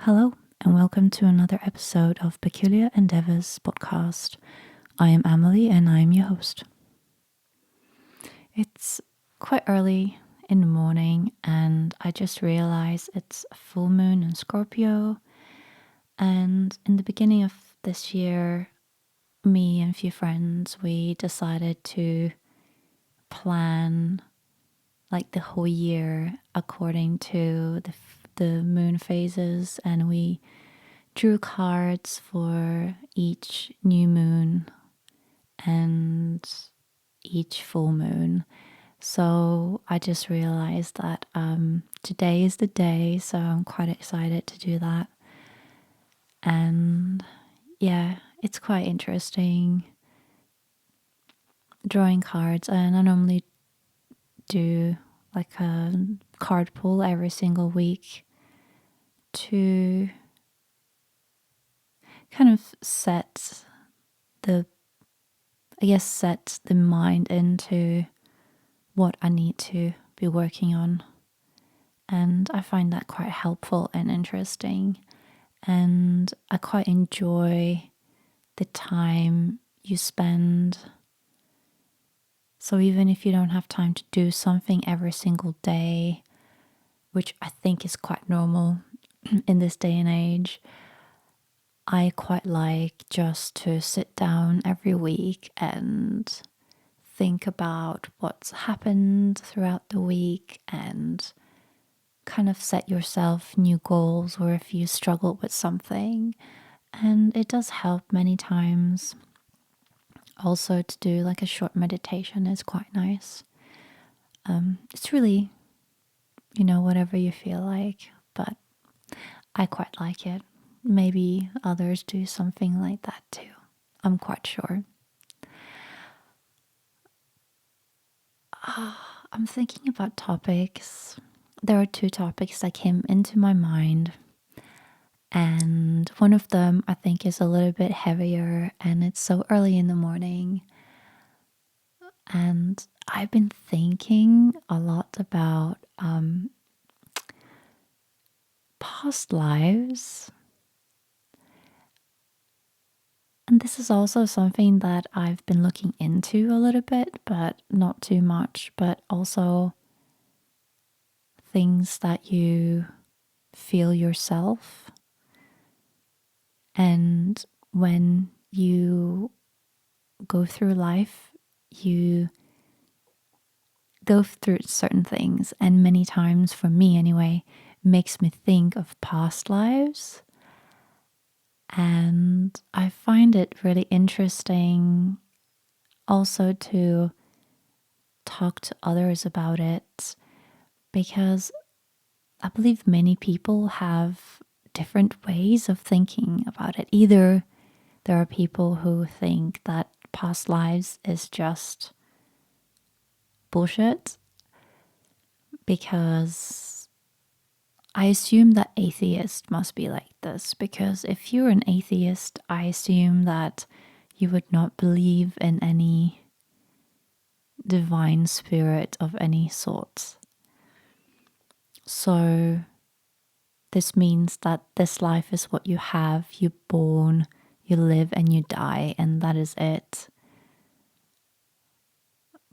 Hello, and welcome to another episode of Peculiar Endeavors podcast. I am Emily, and I am your host. It's quite early in the morning, and I just realized it's a full moon in Scorpio. And in the beginning of this year, me and a few friends, we decided to plan like the whole year according to the moon phases, and we drew cards for each new moon and each full moon. So I just realized that today is the day, so I'm quite excited to do that. And yeah, it's quite interesting drawing cards, and I normally do like a card pull every single week to kind of set the mind into what I need to be working on. And I find that quite helpful and interesting. And I quite enjoy the time you spend. So even if you don't have time to do something every single day, which I think is quite normal in this day and age, I quite like just to sit down every week and think about what's happened throughout the week and kind of set yourself new goals, or if you struggle with something. And it does help many times. Also, to do like a short meditation is quite nice. It's really, whatever you feel like, but I quite like it. Maybe others do something like that too. I'm quite sure. I'm thinking about topics. There are two topics that came into my mind, and one of them I think is a little bit heavier, and it's so early in the morning. And I've been thinking a lot about past lives. And this is also something that I've been looking into a little bit, but not too much, but also things that you feel yourself. And when you go through life, you go through certain things, and many times, for me anyway, makes me think of past lives. And I find it really interesting also to talk to others about it, because I believe many people have different ways of thinking about it. Either there are people who think that past lives is just bullshit, because I assume that atheists must be like this, because if you're an atheist, I assume that you would not believe in any divine spirit of any sort. So this means that this life is what you have. You're born, you live, and you die, and that is it.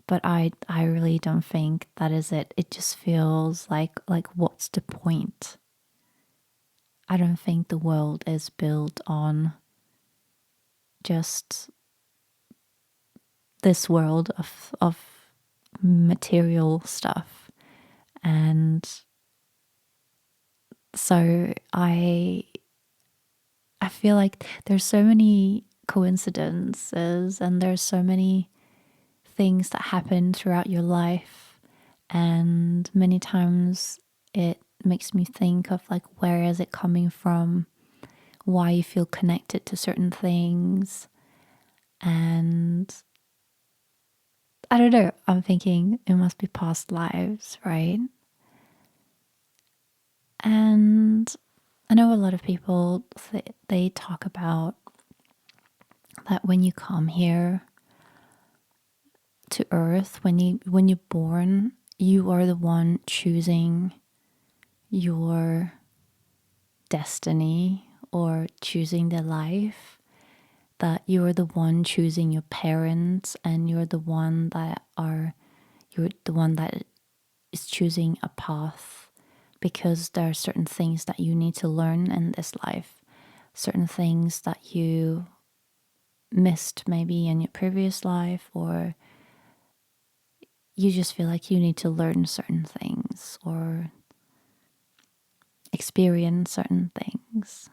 But I really don't think that is it. It just feels like what's the point? I don't think the world is built on just this world of material stuff. And so I feel like there's so many coincidences, and there's so many things that happen throughout your life, and many times it makes me think of like, where is it coming from, why you feel connected to certain things. And I don't know, I'm thinking it must be past lives, right? And I know a lot of people, they talk about that when you come here to Earth, when you're born, you are the one choosing your destiny or choosing their life, that you're the one choosing your parents, and you're the one that is choosing a path, because there are certain things that you need to learn in this life, certain things that you missed maybe in your previous life, or you just feel like you need to learn certain things or experience certain things.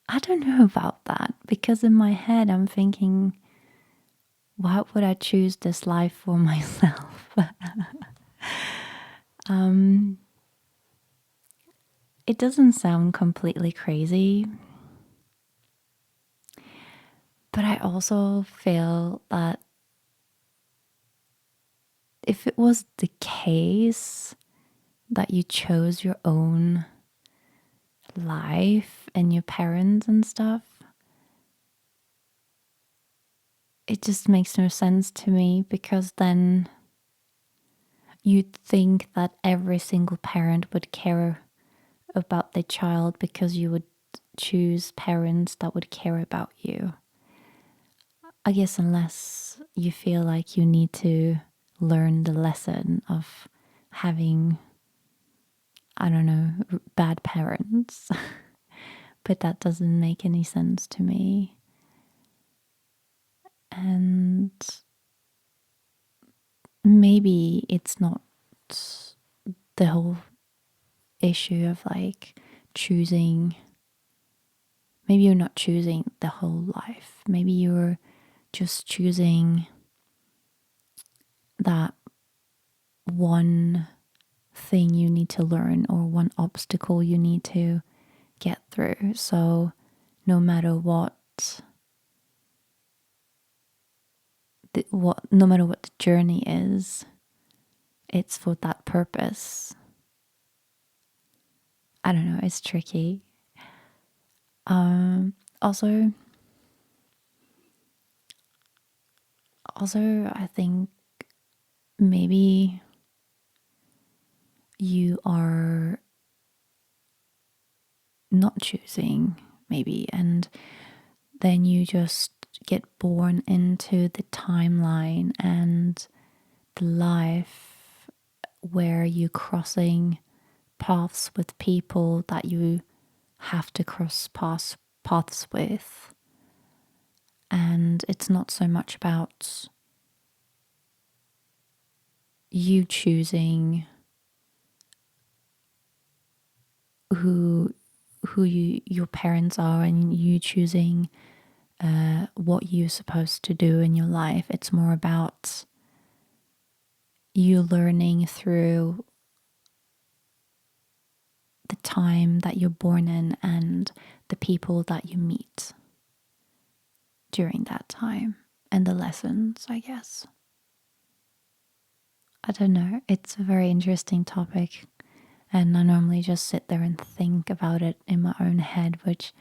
I don't know about that, because in my head I'm thinking, why would I choose this life for myself? It doesn't sound completely crazy, but I also feel that if it was the case that you chose your own life and your parents and stuff, it just makes no sense to me, because then you'd think that every single parent would care about their child, because you would choose parents that would care about you. I guess unless you feel like you need to learn the lesson of having, I don't know, bad parents. But that doesn't make any sense to me. And maybe it's not the whole issue of like choosing. Maybe you're not choosing the whole life. Maybe you're just choosing that one thing you need to learn, or one obstacle you need to get through. So no matter what no matter what the journey is, it's for that purpose. I don't know, it's tricky. Also, I think maybe you are not choosing, maybe, and then you just get born into the timeline and the life where you're crossing paths with people that you have to cross paths with. And it's not so much about you choosing who your parents are, and you choosing what you're supposed to do in your life. It's more about you learning through the time that you're born in and the people that you meet during that time, and the lessons, I guess. I don't know. It's a very interesting topic, and I normally just sit there and think about it in my own head, which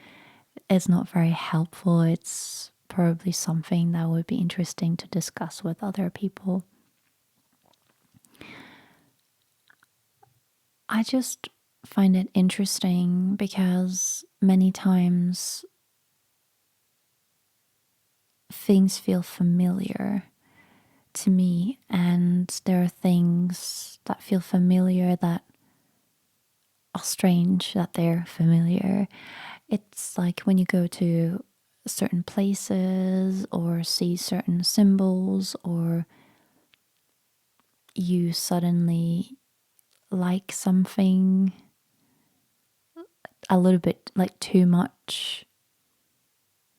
is not very helpful. It's probably something that would be interesting to discuss with other people. I just find it interesting because many times things feel familiar to me, and there are things that feel familiar that are strange that they're familiar. It's like when you go to certain places or see certain symbols, or you suddenly like something a little bit like too much,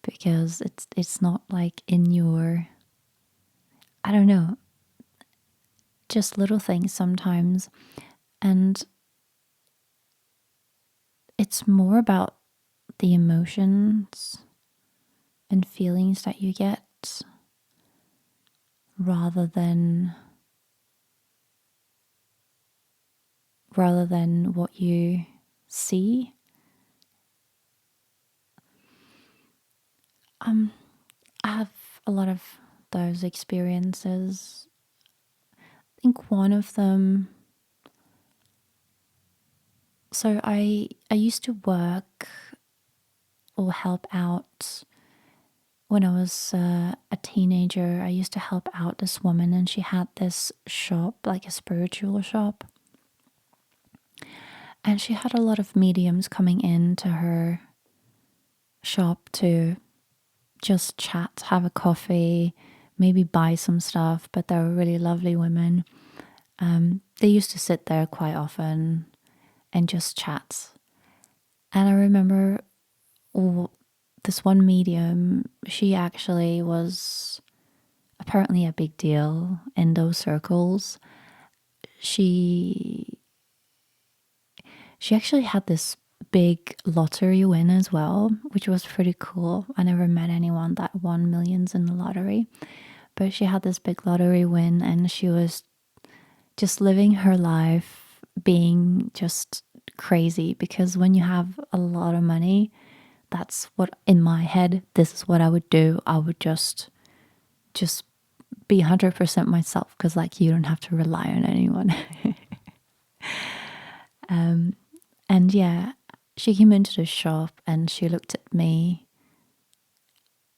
because it's not like in your, I don't know, just little things sometimes. And it's more about the emotions and feelings that you get, rather than what you see. I have a lot of those experiences. I think one of them So I used to work or help out when I was a teenager. I used to help out this woman, and she had this shop, like a spiritual shop. And she had a lot of mediums coming into her shop to just chat, have a coffee, maybe buy some stuff. But they were really lovely women. They used to sit there quite often and just chat. And I remember this one medium, she actually was apparently a big deal in those circles. She actually had this big lottery win as well, which was pretty cool. I never met anyone that won millions in the lottery, but she had this big lottery win, and she was just living her life being just crazy, because when you have a lot of money, that's what, in my head, this is what I would do. I would just be 100% myself, because like you don't have to rely on anyone. And yeah, she came into the shop and she looked at me,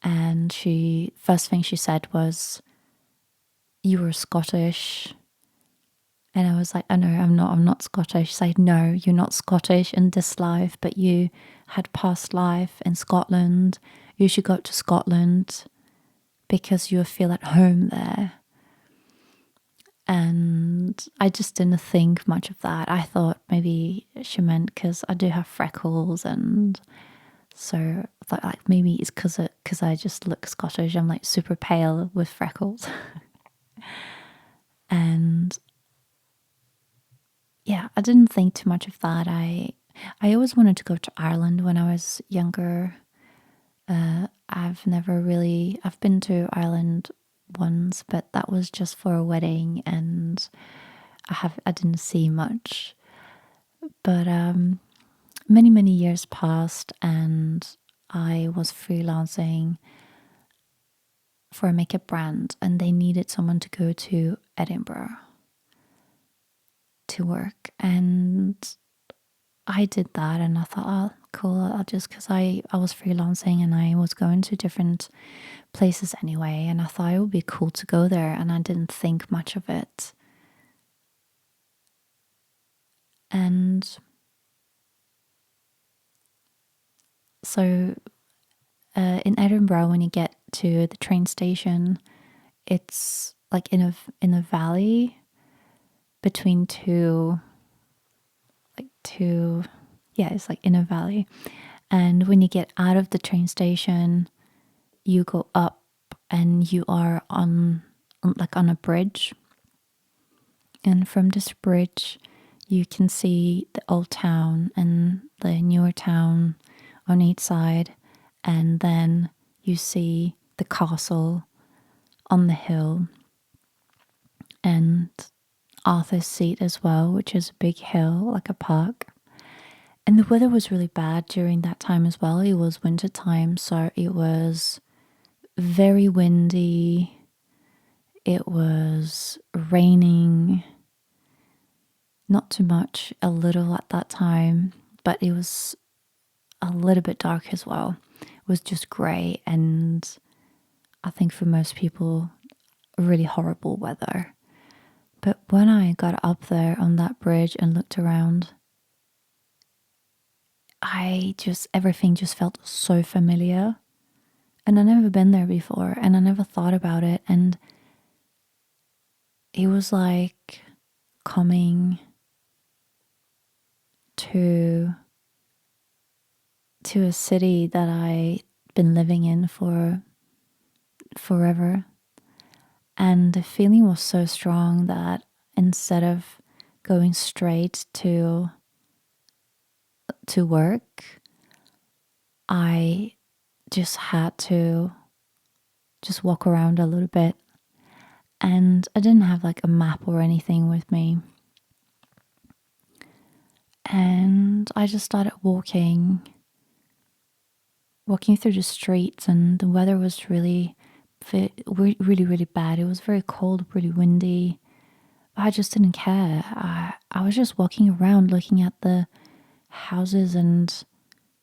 and she first thing she said was, "You were Scottish." And I was like, "Oh no, I'm not Scottish." She said, "No, you're not Scottish in this life, but you had past life in Scotland. You should go to Scotland because you'll feel at home there." And I just didn't think much of that. I thought maybe she meant because I do have freckles, and so I thought like maybe it's because I just look Scottish. I'm like super pale with freckles. And yeah, I didn't think too much of that. I always wanted to go to Ireland when I was younger. I've been to Ireland once, but that was just for a wedding, and I didn't see much. But many years passed, and I was freelancing for a makeup brand, and they needed someone to go to Edinburgh to work, and I did that. And I thought, oh cool, I'll just, because I was freelancing and I was going to different places anyway, and I thought it would be cool to go there, and I didn't think much of it. And so in Edinburgh, when you get to the train station, it's like in a valley between two, yeah, it's like in a valley. And when you get out of the train station, you go up and you are on a bridge. And from this bridge, you can see the old town and the newer town on each side. And then you see the castle on the hill and Arthur's Seat as well, which is a big hill, like a park. And the weather was really bad during that time as well. It was winter time, so it was very windy. It was raining. Not too much, a little at that time, but it was a little bit dark as well. It was just grey, and I think for most people, really horrible weather. But when I got up there on that bridge and looked around, everything just felt so familiar. And I'd never been there before, and I never thought about it. And it was like coming to a city that I'd been living in for forever. And the feeling was so strong that instead of going straight to work, I just had to just walk around a little bit. And I didn't have like a map or anything with me. And I just started walking through the streets, and the weather was really bad. It was very cold, really windy. I just didn't care. I was just walking around looking at the houses and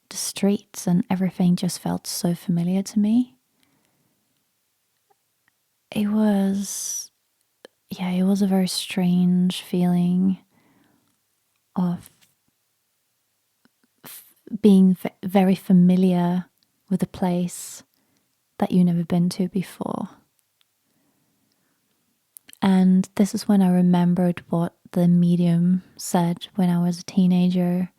the streets and everything just felt so familiar to me. It was, yeah, it was a very strange feeling of being very familiar with a place that you've never been to before. And this is when I remembered what the medium said when I was a teenager,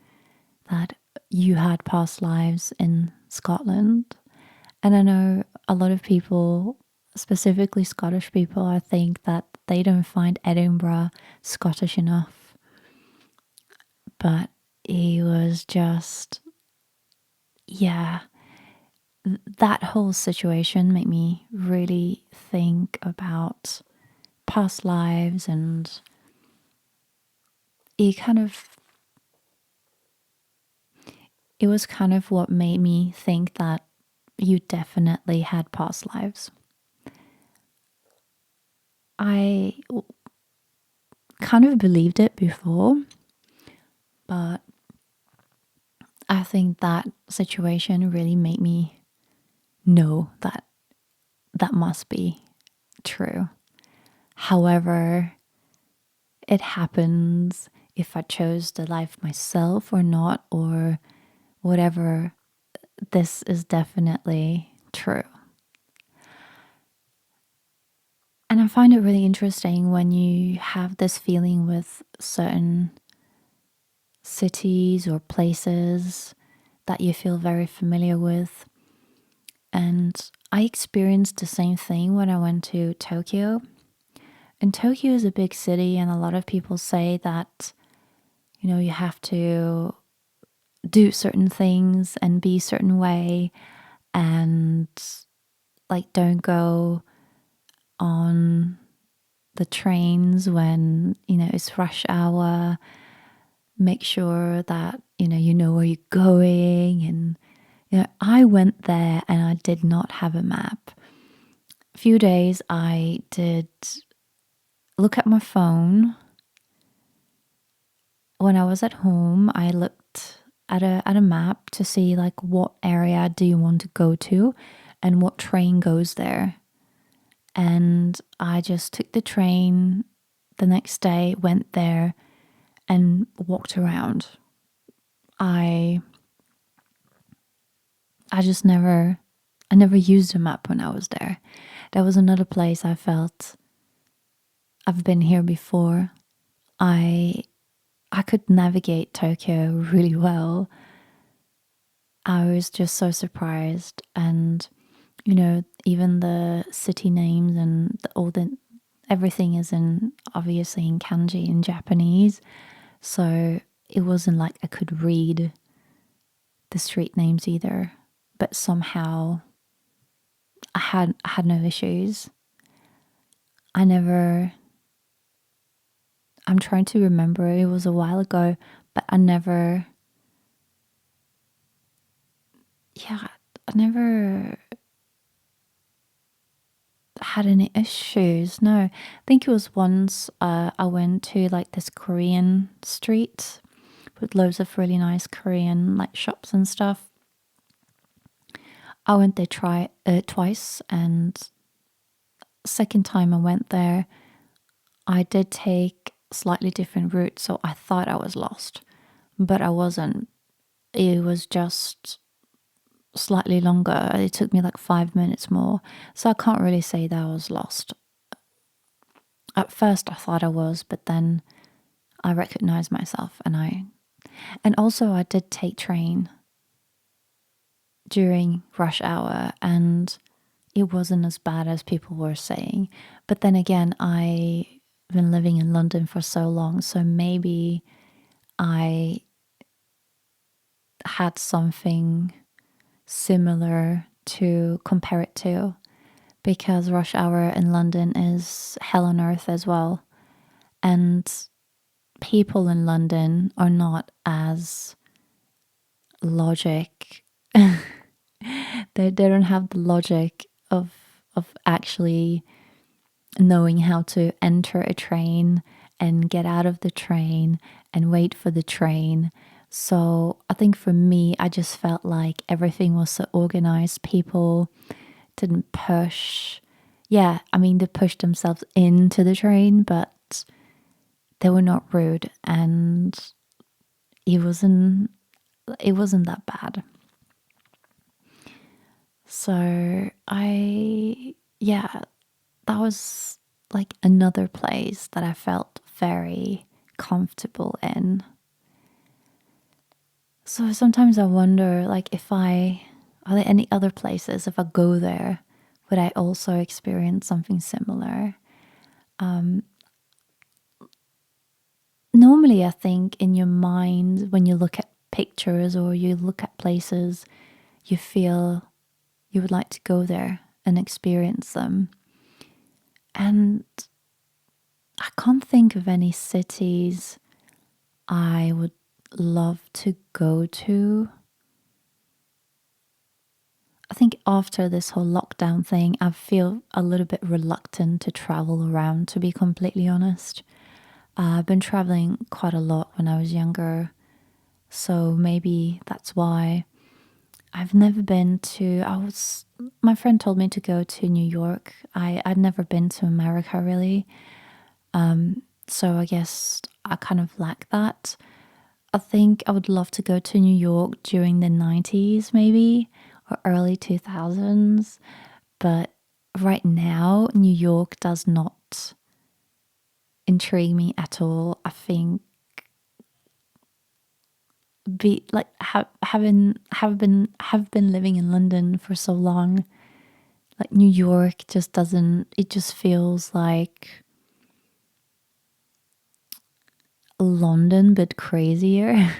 that you had past lives in Scotland. And I know a lot of people, specifically Scottish people, I think that they don't find Edinburgh Scottish enough. But it was just, yeah, that whole situation made me really think about past lives, and it was kind of what made me think that you definitely had past lives. I kind of believed it before, but I think that situation really made me know that that must be true. However, it happens if I chose the life myself or not, or whatever, this is definitely true. And I find it really interesting when you have this feeling with certain cities or places that you feel very familiar with. And I experienced the same thing when I went to Tokyo. And Tokyo is a big city, and a lot of people say that, you have to do certain things and be a certain way, and like don't go on the trains when, it's rush hour. Make sure that, you know where you're going. And, I went there and I did not have a map. A few days I did look at my phone. When I was at home, I looked at a map to see like what area do you want to go to and what train goes there. And I just took the train the next day, went there and walked around. I never used a map when I was there. That was another place I felt I've been here before. I could navigate Tokyo really well. I was just so surprised, and even the city names and everything is obviously in kanji in Japanese, so it wasn't like I could read the street names either. But somehow I had no issues. I'm trying to remember, it was a while ago, but I never had any issues. No, I think it was once I went to like this Korean street with loads of really nice Korean like shops and stuff. I went there twice, and second time I went there, I did take slightly different route, so I thought I was lost, but I wasn't. It was just slightly longer. It took me like 5 minutes more, so I can't really say that I was lost. At first I thought I was, but then I recognized myself, and also I did take train during rush hour, and it wasn't as bad as people were saying. But then again, I've been living in London for so long, so maybe I had something similar to compare it to, because rush hour in London is hell on earth as well. And people in London are not as logic. They don't have the logic of actually knowing how to enter a train and get out of the train and wait for the train. So I think for me, I just felt like everything was so organized. People didn't push. Yeah, I mean, they pushed themselves into the train, but they were not rude, and it wasn't it wasn't that bad. So yeah, that was like another place that I felt very comfortable in. So sometimes I wonder, like, are there any other places, if I go there, would I also experience something similar? Normally, I think in your mind, when you look at pictures or you look at places, you feel you would like to go there and experience them. And I can't think of any cities I would love to go to. I think after this whole lockdown thing, I feel a little bit reluctant to travel around, to be completely honest. I've been traveling quite a lot when I was younger, so maybe that's why. I've never been to, my friend told me to go to New York. I'd never been to America really. So I guess I kind of lack that. I think I would love to go to New York during the 90s, maybe, or early 2000s. But right now, New York does not intrigue me at all. I think be like have been living in London for so long, like New York just doesn't, it just feels like London but crazier.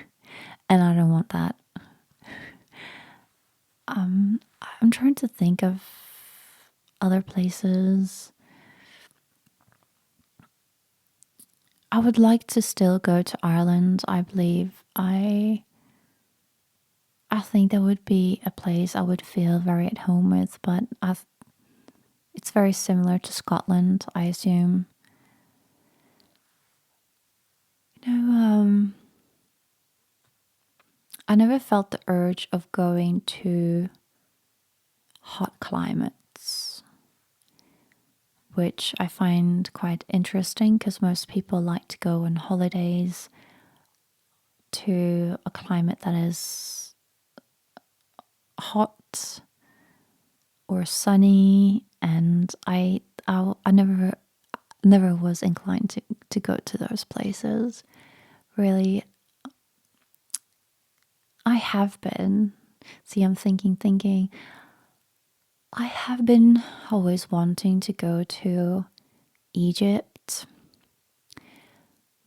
And I don't want that. I'm trying to think of other places. I would like to still go to Ireland. I believe I think that would be a place I would feel very at home with, but it's very similar to Scotland, I assume. You know, I never felt the urge of going to hot climates, which I find quite interesting because most people like to go on holidays to a climate that is hot or sunny, and I never was inclined to go to those places. Really, I have been. See, I'm thinking. I have been always wanting to go to Egypt,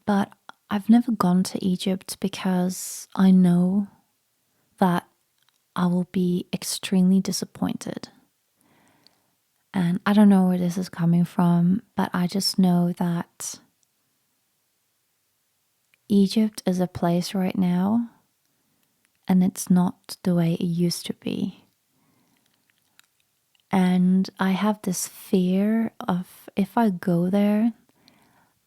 but I've never gone to Egypt because I know that I will be extremely disappointed. And I don't know where this is coming from, but I just know that Egypt is a place right now and it's not the way it used to be. And I have this fear of, if I go there,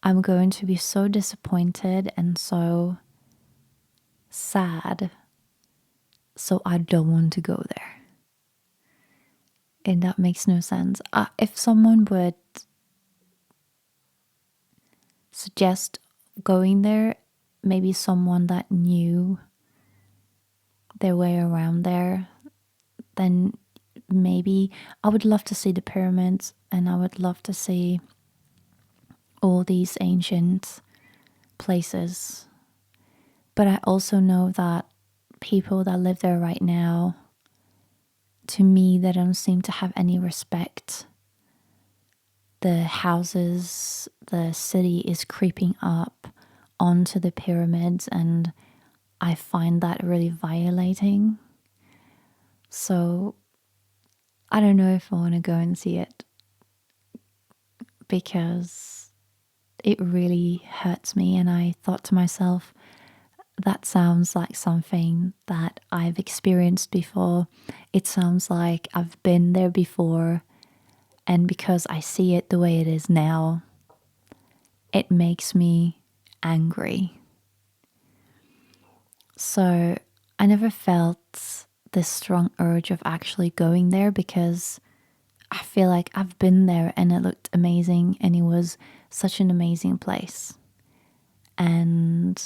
I'm going to be so disappointed and so sad. So I don't want to go there. And that makes no sense. If someone would suggest going there, maybe someone that knew their way around there, then maybe I would love to see the pyramids and I would love to see all these ancient places. But I also know that people that live there right now, to me, they don't seem to have any respect. The houses, the city is creeping up onto the pyramids, and I find that really violating. So I don't know if I want to go and see it because it really hurts me. And I thought to myself, that sounds like something that I've experienced before. It sounds like I've been there before. And because I see it the way it is now, it makes me angry. So I never felt this strong urge of actually going there because I feel like I've been there and it looked amazing and it was such an amazing place. And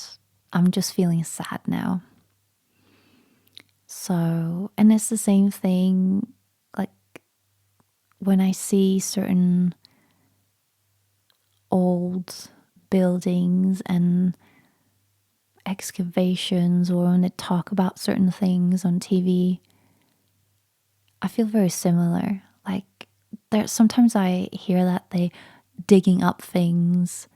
I'm just feeling sad now. So, and it's the same thing like when I see certain old buildings and excavations or when they talk about certain things on TV, I feel very similar. Like there sometimes I hear that they digging up things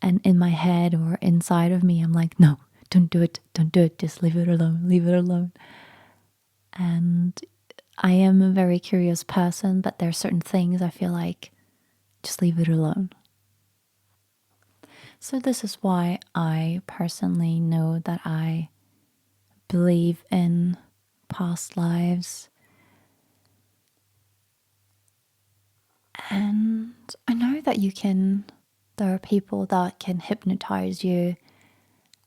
and in my head or inside of me I'm like, no, don't do it, don't do it, just leave it alone, leave it alone. And I am a very curious person, but there are certain things I feel like just leave it alone. So this is why I personally know that I believe in past lives. And I know that there are people that can hypnotize you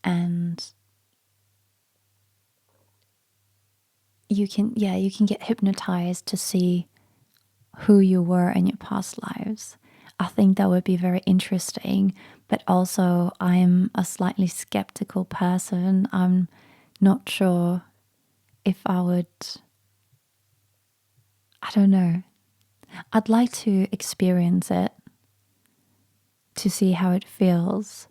and you can get hypnotized to see who you were in your past lives. I think that would be very interesting, but also I'm a slightly skeptical person. I'm not sure if I would, I don't know. I'd like to experience it to see how it feels,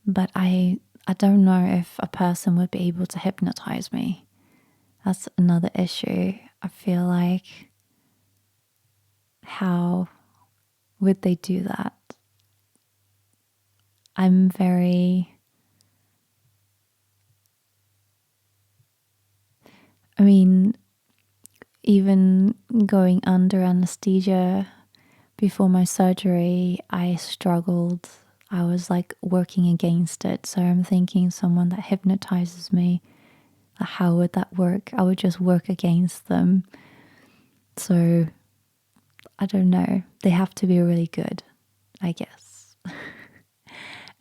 but I don't know if a person would be able to hypnotize me. That's another issue. I feel like how would they do that? I'm very, I mean, even going under anesthesia before my surgery, I struggled. I was like working against it. So I'm thinking someone that hypnotizes me, how would that work? I would just work against them. So I don't know. They have to be really good, I guess.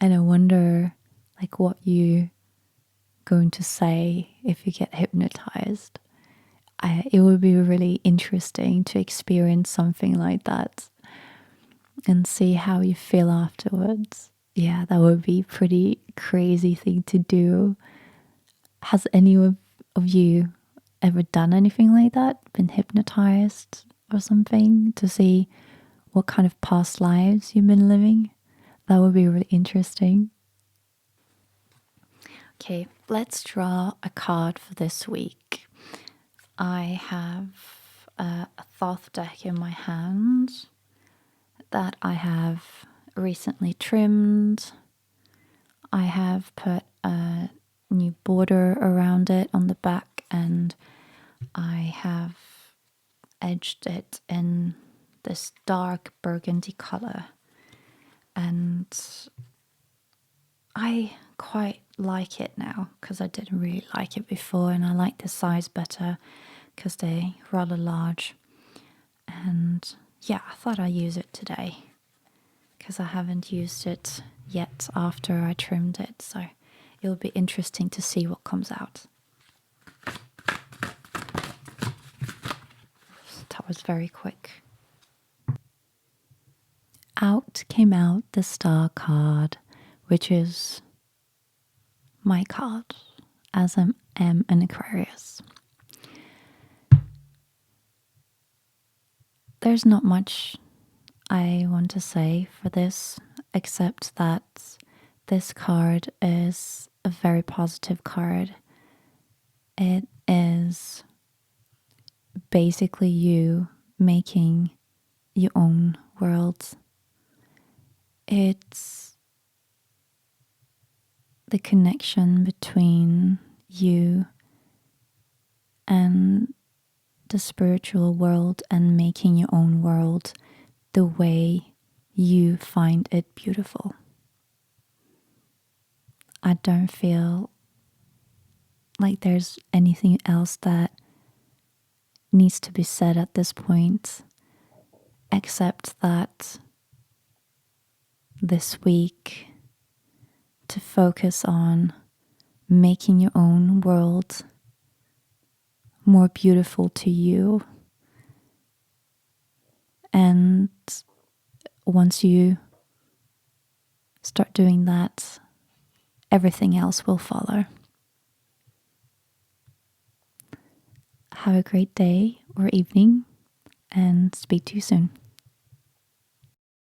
And I wonder like what you going to say if you get hypnotized. It would be really interesting to experience something like that and see how you feel afterwards. Yeah, that would be pretty crazy thing to do. Has any of you ever done anything like that? Been hypnotized or something to see what kind of past lives you've been living? That would be really interesting. Okay, let's draw a card for this week. I have a Thoth deck in my hand that I have recently trimmed. I have put a new border around it on the back and I have edged it in this dark burgundy color. And I quite like it now because I didn't really like it before and I like the size better because they're rather large. And yeah, I thought I'd use it today because I haven't used it yet after I trimmed it. So it'll be interesting to see what comes out. That was very quick. Out came out the star card, which is my card as I am an Aquarius. There's not much I want to say for this except that this card is a very positive card. It is basically you making your own world. It's the connection between you and the spiritual world and making your own world the way you find it beautiful. I don't feel like there's anything else that needs to be said at this point, except that this week to focus on making your own world more beautiful to you. And once you start doing that, everything else will follow. Have a great day or evening, and speak to you soon.